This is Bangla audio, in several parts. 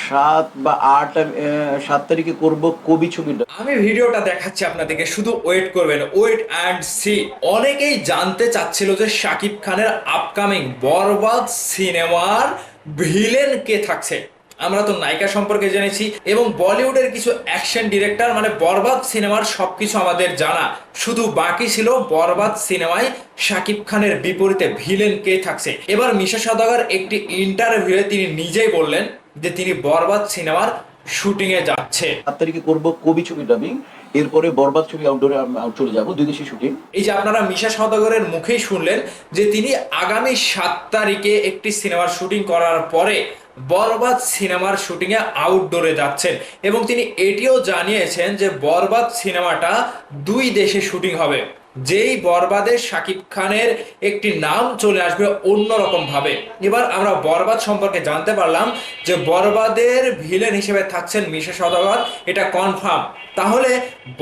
7 বা 8 7 তারিখে করব কবি ছবিটা। আমি ভিডিওটা দেখাচ্ছি আপনাদেরকে, শুধু ওয়েট করবেন, ওয়েট অ্যান্ড সি। অনেকেই জানতে চাচ্ছিল যে শাকিব খানের আপকামিং বরবাদ সিনেমার ভিলেন কে থাকছে। আমরা তো নায়িকা সম্পর্কে জেনেছি এবং বলিউডের কিছু অ্যাকশন ডিরেক্টর, মানে বরবাদ সিনেমার সবকিছু আমাদের জানা, শুধু বাকি ছিল বরবাদ সিনেমায় শাকিব খানের বিপরীতে ভিলেন কে থাকছে। এবার মিশা সওদাগর একটি ইন্টারভিউয়ে তিনি নিজেই বললেন যে তিনি বরবাদ সিনেমার শুটিং এ যাচ্ছে। 7 তারিখে করব কবি ছবি ডাবিং, এরপরে বরবাদ ছবি আউটডোরে চলে যাব, 2 দেশি শুটিং। এই যে আপনারা মিশা সওদাগরের মুখেই শুনলেন যে তিনি আগামী 7 তারিখে একটি সিনেমার শুটিং করার পরে বরবাদ সিনেমার শুটিং এ আউটডোরে যাচ্ছেন এবং তিনি এটিও জানিয়েছেন যে বরবাদ সিনেমাটা 2 দেশে শুটিং হবে। যেই বরবাদে শাকিব খানের একটি নাম চলে আসবে অন্যরকম ভাবে। এবার আমরা বরবাদ সম্পর্কে জানতে পারলাম যে বরবাদের ভিলেন হিসেবে থাকছেন মিশা সওদাগর, এটা কনফার্ম। তাহলে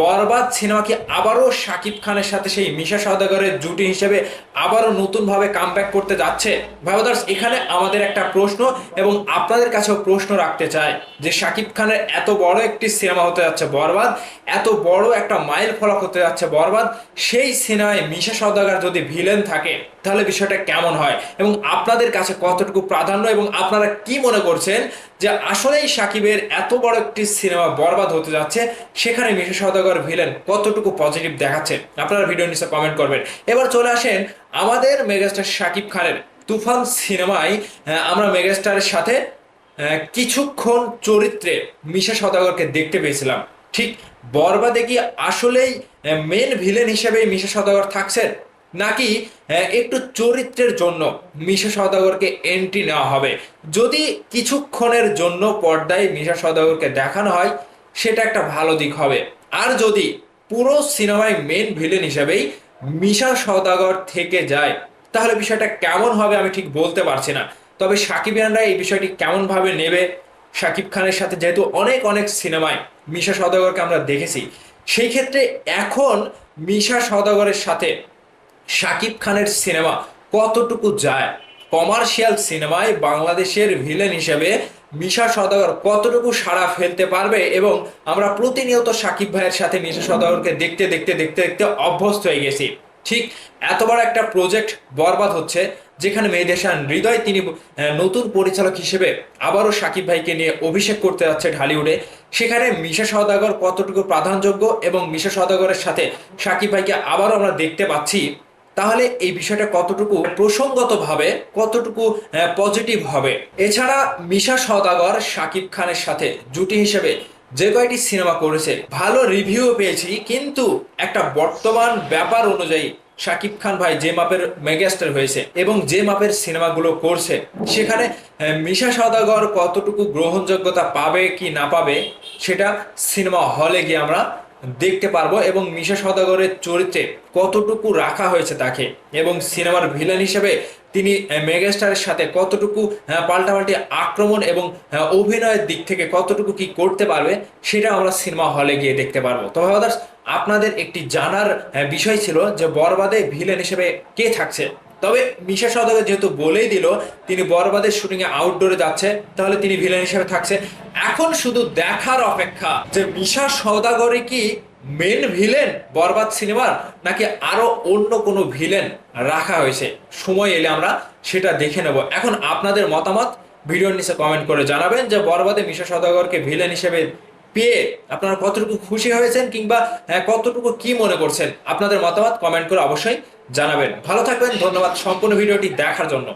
বরবাদ সিনেমা কি আবারও শাকিব খানের সাথে সেই মিশা সওদাগরের জুটি হিসেবে আবারও নতুনভাবে কামব্যাক করতে যাচ্ছে? ভাইবাদার্স, এখানে আমাদের একটা প্রশ্ন এবং আপনাদের কাছেও প্রশ্ন রাখতে চাই যে শাকিব খানের এত বড় একটি সিনেমা হতে যাচ্ছে বরবাদ, এত বড় একটা মাইল ফলক হতে যাচ্ছে বরবাদ, সেই সিনেমায় মিশা সওদাগর যদি ভিলেন থাকে তাহলে বিষয়টা কেমন হয় এবং আপনাদের কাছে কতটুকু প্রাধান্য, এবং আপনারা কি মনে করছেন যে আসলেই শাকিবের এত বড় একটি সিনেমা বরবাদ হতে যাচ্ছে, সেখানে মিশা সওদাগর ভিলেন কতটুকু পজিটিভ দেখাচ্ছে? আপনারা ভিডিও নিচে কমেন্ট করবেন। এবার চলে আসেন আমাদের মেগাস্টার শাকিব খানের তুফান সিনেমায়। আমরা মেগাস্টারের সাথে কিছুক্ষণ চরিত্রে মিশা সওদাগরকে দেখতে পেয়েছিলাম। ঠিক বরবাদে কি আসলেই মেন ভিলেন হিসেবে মিশা সওদাগর থাকছেন, নাকি একটু চরিত্রের জন্য মিশা সওদাগরকে এন্ট্রি নেওয়া হবে? যদি কিছুক্ষণের জন্য পর্দায় মিশা সওদাগরকে দেখানো হয় সেটা একটা ভালো দিক হবে, আর যদি পুরো সিনেমায় মেন ভিলেন হিসেবেই মিশা সওদাগর থেকে যায় তাহলে বিষয়টা কেমন হবে আমি ঠিক বলতে পারছি না। তবে সাকিবিয়ানরা এই বিষয়টি কেমন ভাবে নেবে, শাকিব খানের সাথে যেহেতু অনেক অনেক সিনেমায় মিশা সওদাগরকে আমরা দেখেছি, সেই ক্ষেত্রে এখন মিশা সওদাগরের সাথে শাকিব খানের সিনেমা কতটুকু যায়? কমার্শিয়াল সিনেমায় বাংলাদেশের ভিলেন হিসেবে মিশা সওদাগর কতটুকু সাড়া ফেলতে পারবে? এবং আমরা প্রতিনিয়ত শাকিব ভাইয়ের সাথে মিশা সওদাগরকে দেখতে দেখতে দেখতে দেখতে অভ্যস্ত হয়ে গেছি। ঠিক এত বড় একটা প্রজেক্ট বরবাদ হচ্ছে, যেখানে মেহেদী হাসান হৃদয় তিনি নতুন পরিচালক হিসেবে আবারও শাকিব ভাইকে নিয়ে অভিষেক করতে যাচ্ছে ঢালিউডে, সেখানে মিশা সওদাগর কতটুকু প্রাধানযোগ্য এবং মিশা সওদাগরের সাথে শাকিব ভাইকে আবারও আমরা দেখতে পাচ্ছি, তাহলে এই বিষয়টা কতটুকু প্রসঙ্গতভাবে কতটুকু পজিটিভ হবে? এছাড়া মিশা সওদাগর শাকিব খানের সাথে জুটি হিসেবে যে কয়টি সিনেমা করেছে ভালো রিভিউ পেয়েছি, কিন্তু একটা বর্তমান ব্যাপার অনুযায়ী শাকিব খান ভাই যে মাপের মেগাস্টার হয়েছে এবং যে মাপের সিনেমাগুলো করছে, সেখানে মিশা সওদাগর কতটুকু গ্রহণযোগ্যতা পাবে কি না পাবে সেটা সিনেমা হলে গিয়ে আমরা দেখতে পারবো, এবং মিশা সওদাগরের চরিত্রে কতটুকু রাখা হয়েছে তাকে, এবং সিনেমার ভিলেন হিসেবে তিনি মেগাস্টারের সাথে কতটুকু পাল্টাপাল্টি আক্রমণ এবং অভিনয়ের দিক থেকে কতটুকু কি করতে পারবে সেটা আমরা সিনেমা হলে গিয়ে দেখতে পারবো। তবে আদার্স, আপনাদের একটি জানার বিষয় ছিল যে বরবাদে ভিলেন হিসেবে কে থাকছে। তবে মিশা সওদাগর যেহেতু বলেই দিল তিনি বরবাদের শুটিং এ আউটডোরে যাচ্ছে, তাহলে তিনি ভিলেন হিসেবে থাকছে। এখন শুধু দেখার অপেক্ষা যে মিশা সওদাগরই কি মেন ভিলেন বরবাদ সিনেমার, নাকি আরো অন্য কোনো ভিলেন রাখা হয়েছে। সময় এলে আমরা সেটা দেখে নেব। এখন আপনাদের মতামত ভিডিওর নিচে কমেন্ট করে জানাবেন যে বরবাদে মিশা সওদাগরকে ভিলেন হিসেবে পেয়ে আপনারা কতটুকু খুশি হয়েছেন, কিংবা কতটুকু কি মনে করছেন। আপনাদের মতামত কমেন্ট করে অবশ্যই জানাবেন। ভালো থাকবেন, ধন্যবাদ সম্পূর্ণ ভিডিওটি দেখার জন্য।